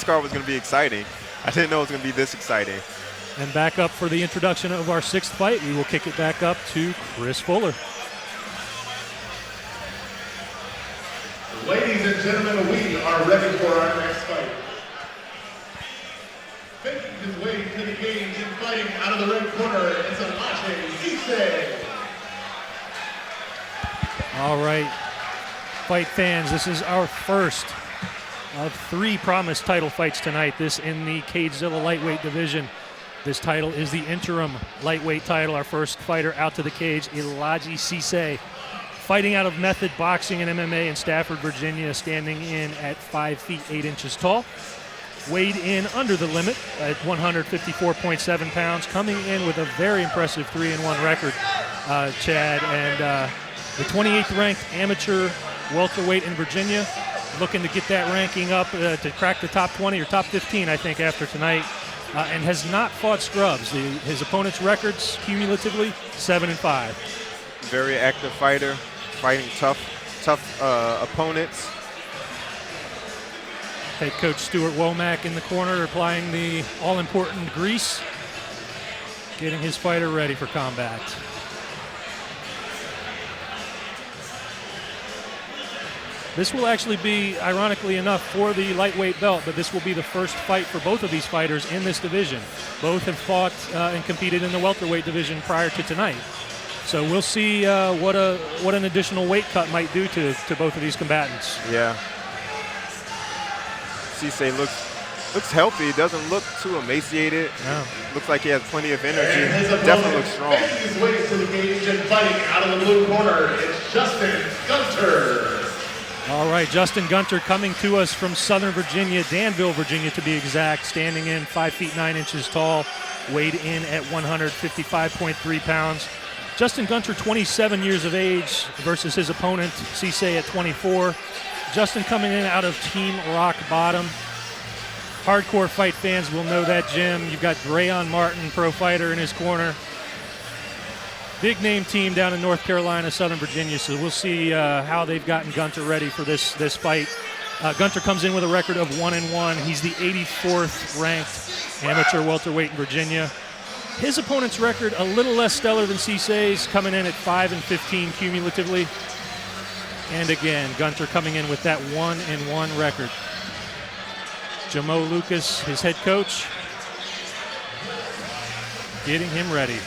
card was going to be exciting. I didn't know it was going to be this exciting. And back up for the introduction of our 6th fight, we will kick it back up to Chris Fuller. Ladies and gentlemen, we are ready for our next fight. Making his way to the cage and fighting out of the red corner is Cisse. All right, fight fans, this is our first of 3 promised title fights tonight. This in the CageZilla lightweight division. This title is the interim lightweight title. Our first fighter out to the cage, Elidji Cisse, fighting out of Method Boxing and MMA in Stafford, Virginia, standing in at 5 feet 8 inches tall. Weighed in under the limit at 154.7 pounds, coming in with a very impressive 3-1 record, Chad, and the 28th ranked amateur welterweight in Virginia, looking to get that ranking up to crack the top 20 or top 15, I think, after tonight. And has not fought scrubs. His opponent's records cumulatively 7-5. Very active fighter, fighting tough opponents. Head coach Stuart Womack in the corner, applying the all-important grease, getting his fighter ready for combat. This will actually be, ironically enough, for the lightweight belt, but this will be the first fight for both of these fighters in this division. Both have fought and competed in the welterweight division prior to tonight. So we'll see what an additional weight cut might do to both of these combatants. Yeah. Cisse looks healthy. Doesn't look too emaciated. No. Looks like he has plenty of energy. Definitely looks strong. Making his way to the cage and fighting out of the blue corner, it's Gunter. All right, Justin Gunter coming to us from Southern Virginia, Danville, Virginia to be exact, standing in 5 feet 9 inches tall, weighed in at 155.3 pounds. Justin Gunter, 27 years of age versus his opponent, Cisse, at 24. Justin coming in out of Team Rock Bottom. Hardcore fight fans will know that gym. You've got Drayon Martin, pro fighter, in his corner. Big name team down in North Carolina, Southern Virginia, so we'll see how they've gotten Gunter ready for this fight. Gunter comes in with a record of 1-1. He's the 84th ranked amateur welterweight in Virginia. His opponent's record a little less stellar than Cisse's, coming in at 5-15 cumulatively. And again, Gunter coming in with that 1-1 record. Jamo Lucas, his head coach, getting him ready.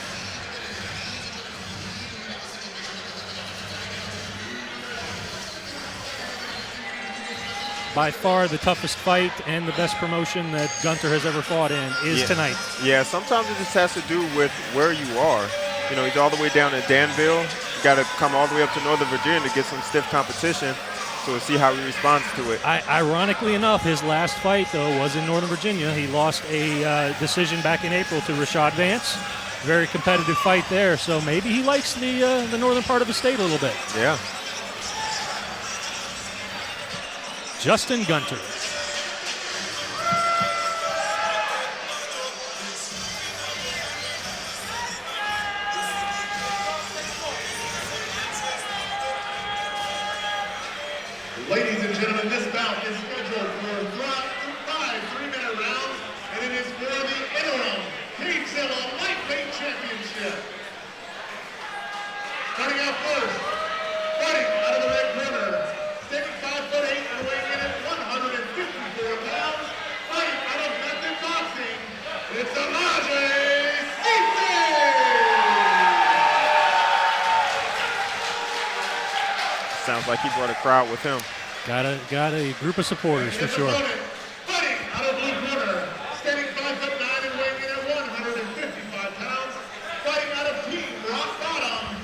By far the toughest fight and the best promotion that Gunter has ever fought in is tonight. Yeah, sometimes it just has to do with where you are. You know, he's all the way down in Danville. You got to come all the way up to Northern Virginia to get some stiff competition. So we'll see how he responds to it. Ironically enough, his last fight, though, was in Northern Virginia. He lost a decision back in April to Rashad Vance. Very competitive fight there. So maybe he likes the northern part of the state a little bit. Yeah. Justin Gunter. Ladies and gentlemen, this bout is scheduled for 5 3-minute rounds, and it is for the interim CageZilla lightweight championship. Starting out first, fighting out of the red corner, standing 5'8" and weighing in at 154 pounds, fighting out of Method Boxing, it's Elidji Cisse! Sounds like he brought a crowd with him. Got a group of supporters for sure. Fighting out of blue corner, standing 5'9" and weighing in at 155 pounds, fighting out of Team Rock Bottom,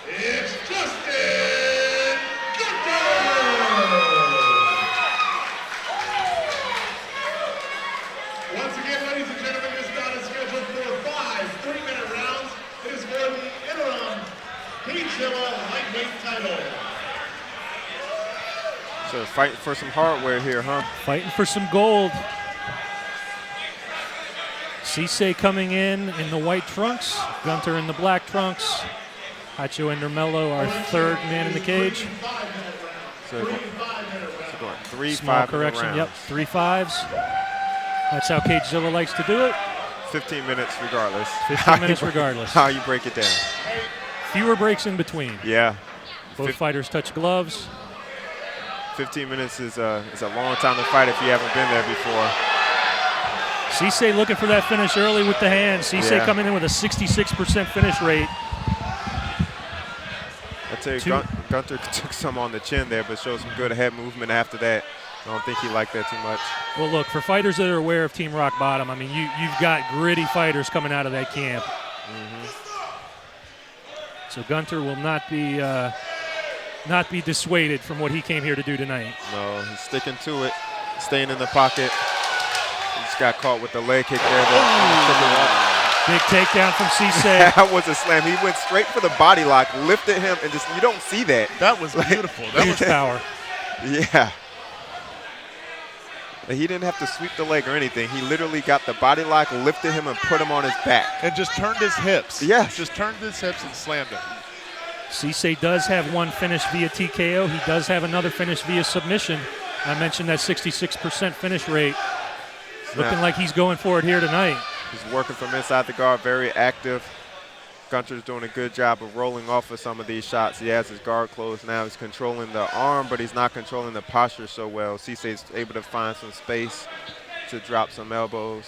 it's Justin Gunter! Once again, ladies and gentlemen, this bout is scheduled for 5 3-minute rounds. It is for the interim CageZilla lightweight title. So fighting for some hardware here, huh? Fighting for some gold. Cisse coming in the white trunks, Gunter in the black trunks. Hacho Endermello, our third man in the cage. So going 3 Small 5 correction, rounds. yep, 3 5s. That's how CageZilla likes to do it. 15 minutes regardless. 15 minutes regardless. How you break it down. Fewer breaks in between. Yeah. Both fighters touch gloves. 15 minutes is a long time to fight if you haven't been there before. Cisse looking for that finish early with the hand. Cisse coming in with a 66% finish rate. I tell you, Gunter took some on the chin there, but showed some good head movement after that. I don't think he liked that too much. Well, look, for fighters that are aware of Team Rock Bottom, I mean, you've got gritty fighters coming out of that camp. So Gunter will not be dissuaded from what he came here to do tonight. No, he's sticking to it, staying in the pocket. He just got caught with the leg kick there. Big takedown from Cisse. That was a slam. He went straight for the body lock, lifted him, and just, you don't see that. That was beautiful. That Huge was power. Yeah. He didn't have to sweep the leg or anything. He literally got the body lock, lifted him, and put him on his back. And just turned his hips. Yes. Just turned his hips and slammed him. Cisse does have one finish via TKO. He does have another finish via submission. I mentioned that 66% finish rate. Looking like he's going for it here tonight. He's working from inside the guard, very active. Gunter's doing a good job of rolling off of some of these shots. He has his guard closed now. He's controlling the arm, but he's not controlling the posture so well. Cisse's able to find some space to drop some elbows.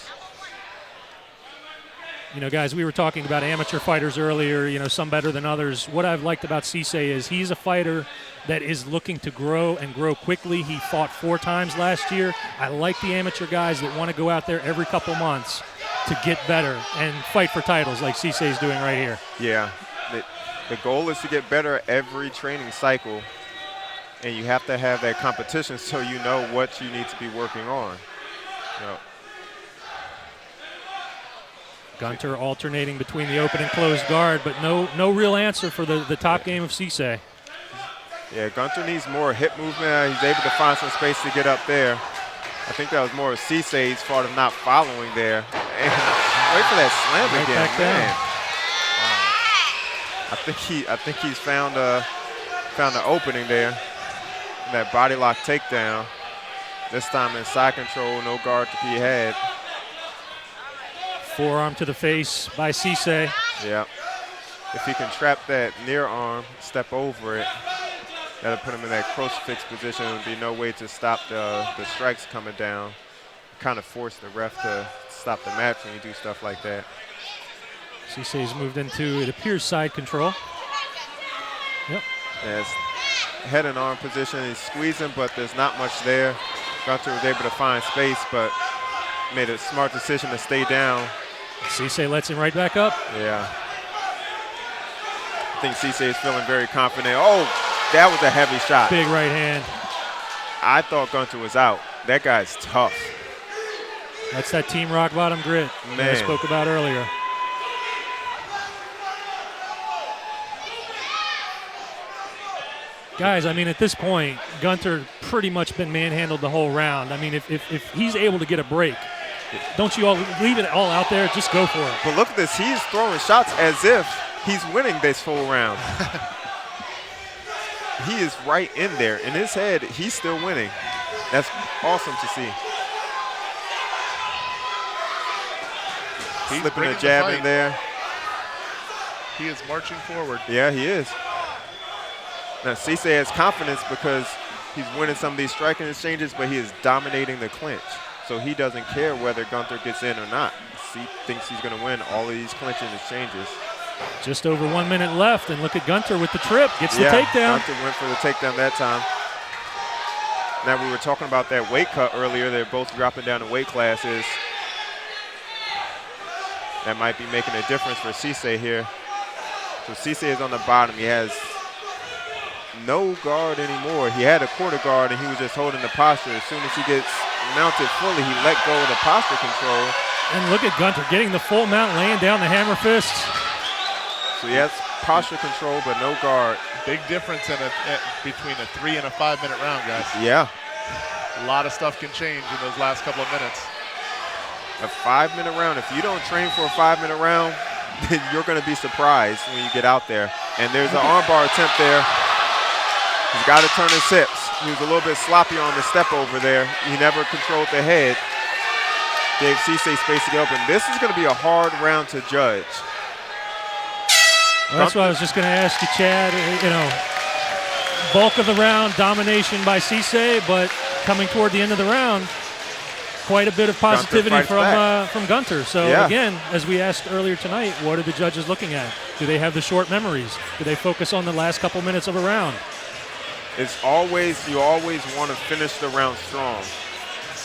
You know, guys, we were talking about amateur fighters earlier, you know, some better than others. What I've liked about Cisse is he's a fighter that is looking to grow and grow quickly. He fought 4 times last year. I like the amateur guys that want to go out there every couple months to get better and fight for titles like Cisse is doing right here. Yeah. The goal is to get better every training cycle, and you have to have that competition so you know what you need to be working on. You know. Gunter alternating between the open and closed guard, but no real answer for the top game of Cisse. Yeah, Gunter needs more hip movement. He's able to find some space to get up there. I think that was more of Cisse's fault of not following there. And wait for that slam right again, back man. down. I think he's found an opening there. That body lock takedown. This time in side control, no guard to be had. Forearm to the face by Cisse. Yeah. If he can trap that near arm, step over it, that'll put him in that crucifix position. There would be no way to stop the strikes coming down. Kind of force the ref to stop the match when you do stuff like that. Cisse's moved into, it appears, side control. Yep. Yeah, it's head and arm position. He's squeezing, but there's not much there. Gunter was able to find space, but made a smart decision to stay down. Cisse lets him right back up. Yeah. I think Cisse is feeling very confident. Oh, that was a heavy shot. Big right hand. I thought Gunter was out. That guy's tough. That's that Team Rock Bottom grit that I spoke about earlier. Guys, I mean, at this point, Gunter pretty much been manhandled the whole round. I mean, if he's able to get a break, don't you all leave it all out there? Just go for it. But look at this. He's throwing shots as if he's winning this full round. He is right in there. In his head, he's still winning. That's awesome to see. He's slipping a jab in there. He is marching forward. Yeah, he is. Now, Cisse has confidence because he's winning some of these striking exchanges, but he is dominating the clinch. So he doesn't care whether Gunter gets in or not. He thinks he's going to win all of these clinching exchanges. Just over 1 minute left, and look at Gunter with the trip. Gets the takedown. Gunter went for the takedown that time. Now, we were talking about that weight cut earlier. They're both dropping down in weight classes. That might be making a difference for Cisse here. So Cisse is on the bottom. He has no guard anymore. He had a quarter guard, and he was just holding the posture. As soon as he gets mounted fully, he let go of the posture control. And look at Gunter getting the full mount, laying down the hammer fists. So he has posture control, but no guard. Big difference between a 3 and a 5 minute round, guys. Yeah. A lot of stuff can change in those last couple of minutes. A 5 minute round. If you don't train for a 5 minute round, then you're going to be surprised when you get out there. And there's an armbar attempt there. He's got to turn his hips. He was a little bit sloppy on the step over there. He never controlled the head. Gave Cisse space to get open. This is going to be a hard round to judge. Well, that's what I was just going to ask you, Chad. You know, bulk of the round, domination by Cisse, but coming toward the end of the round, quite a bit of positivity from Gunter. So again, as we asked earlier tonight, what are the judges looking at? Do they have the short memories? Do they focus on the last couple minutes of a round? It's always, you always want to finish the round strong,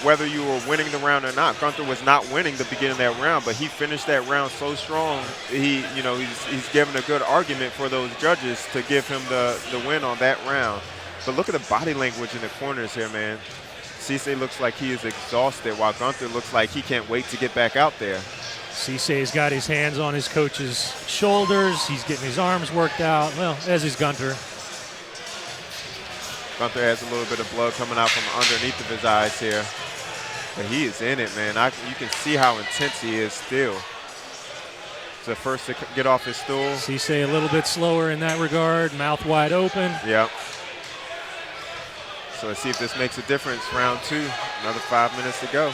whether you were winning the round or not. Gunter was not winning the beginning of that round, but he finished that round so strong. He's given a good argument for those judges to give him the win on that round. But look at the body language in the corners here, man. Cisse looks like he is exhausted, while Gunter looks like he can't wait to get back out there. Cisse's got his hands on his coach's shoulders. He's getting his arms worked out. Well, as is Gunter. Gunter has a little bit of blood coming out from underneath of his eyes here. But he is in it, man. You can see how intense he is still. It's the first to get off his stool. Cisse a little bit slower in that regard, mouth wide open. Yep. So let's see if this makes a difference. Round 2, another 5 minutes to go.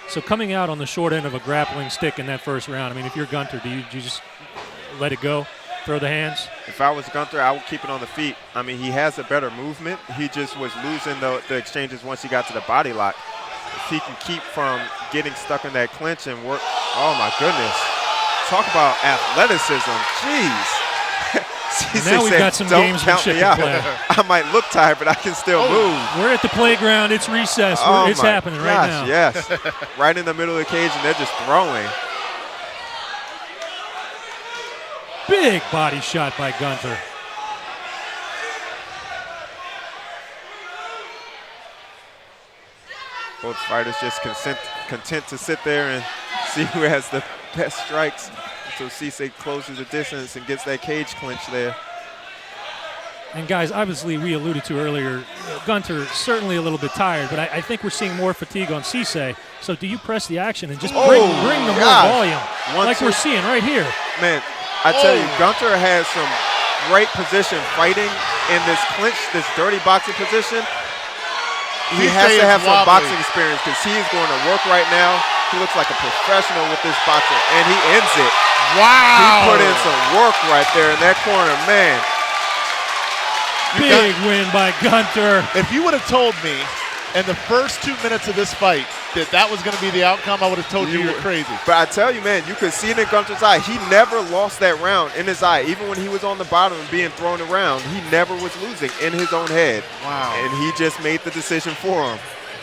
So coming out on the short end of a grappling stick in that first round, I mean, if you're Gunter, do you just let it go, throw the hands? If I was Gunter, I would keep it on the feet. I mean, he has a better movement. He just was losing the exchanges once he got to the body lock. If he can keep from getting stuck in that clinch and work, oh my goodness. Talk about athleticism, jeez. Now we've got some gamesmanship to play. I might look tired, but I can still move. We're at the playground. It's recess. It's happening right now. Yes, right in the middle of the cage, and they're just throwing. Big body shot by Gunter. Both fighters just content to sit there and see who has the best strikes. So Cisse closes the distance and gets that cage clinch there. And guys, obviously we alluded to earlier, Gunter certainly a little bit tired, but I think we're seeing more fatigue on Cisse. So do you press the action and just bring the more volume, we're seeing right here? Man, I tell you, Gunter has some great position fighting in this clinch, this dirty boxing position. He has to have some boxing experience because he is going to work right now. He looks like a professional with this boxing, and he ends it. Wow. He put in some work right there in that corner, man. Big win by Gunter. If you would have told me in the first 2 minutes of this fight that was going to be the outcome, I would have told you you're crazy. But I tell you, man, you could see it in Gunter's eye. He never lost that round in his eye. Even when he was on the bottom and being thrown around, he never was losing in his own head. Wow. And he just made the decision for him.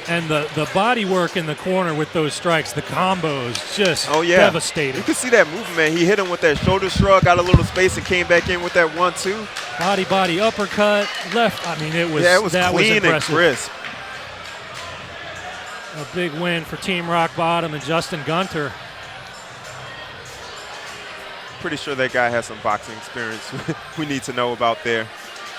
And the body work in the corner with those strikes, the combos, just devastating. You can see that movement, man. He hit him with that shoulder shrug, got a little space, and came back in with that 1-2. Body uppercut, left. I mean, it was clean and crisp. A big win for Team Rock Bottom and Justin Gunter. Pretty sure that guy has some boxing experience we need to know about there.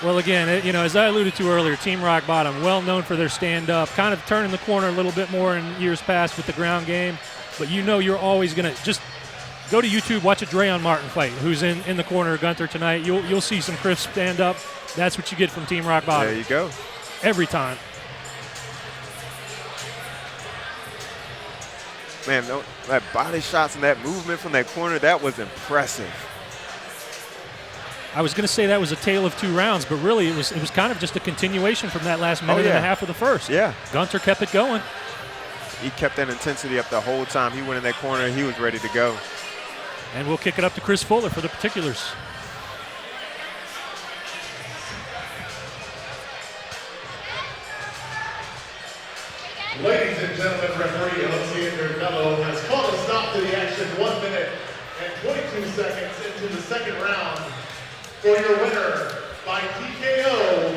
Well, again, as I alluded to earlier, Team Rock Bottom, well known for their stand-up, kind of turning the corner a little bit more in years past with the ground game. But you're always going to just go to YouTube, watch a Dreon Martin fight, who's in the corner of Gunter tonight. You'll see some crisp stand-up. That's what you get from Team Rock Bottom. There you go. Every time. Man, that body shots and that movement from that corner, that was impressive. I was going to say that was a tale of 2 rounds, but really it was kind of just a continuation from that last minute and a half of the first. Yeah. Gunter kept it going. He kept that intensity up the whole time. He went in that corner. He was ready to go. And we'll kick it up to Chris Fuller for the particulars. Ladies and gentlemen, referee Alexander Bello has called a stop to the action. 1 minute and 22 seconds into the second round. For your winner by TKO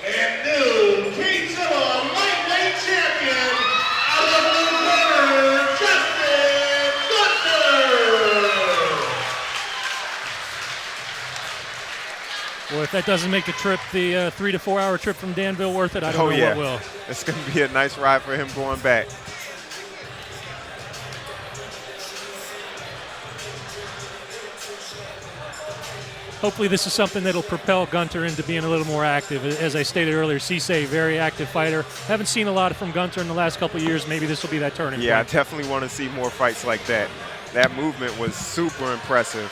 and new CageZilla lightweight champion, out of the blue corner, Justin Gunter. Well, if that doesn't make the trip, the 3 to 4 hour trip from Danville worth it, I don't know what will. It's going to be a nice ride for him going back. hopefully this is something that'll propel Gunter into being a little more active. As I stated earlier, Cisse, very active fighter. Haven't seen a lot from Gunter in the last couple of years. Maybe this will be that turning Yeah, I point. definitely want to see more fights like that. That movement was super impressive.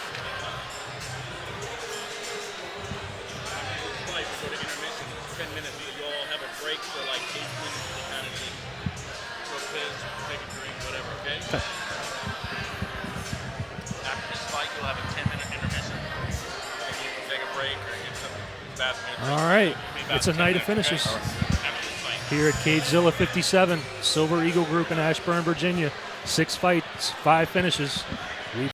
All right, it's a night of finishes here at CageZilla 57, Silver Eagle Group in Ashburn, Virginia. 6 fights, 5 finishes.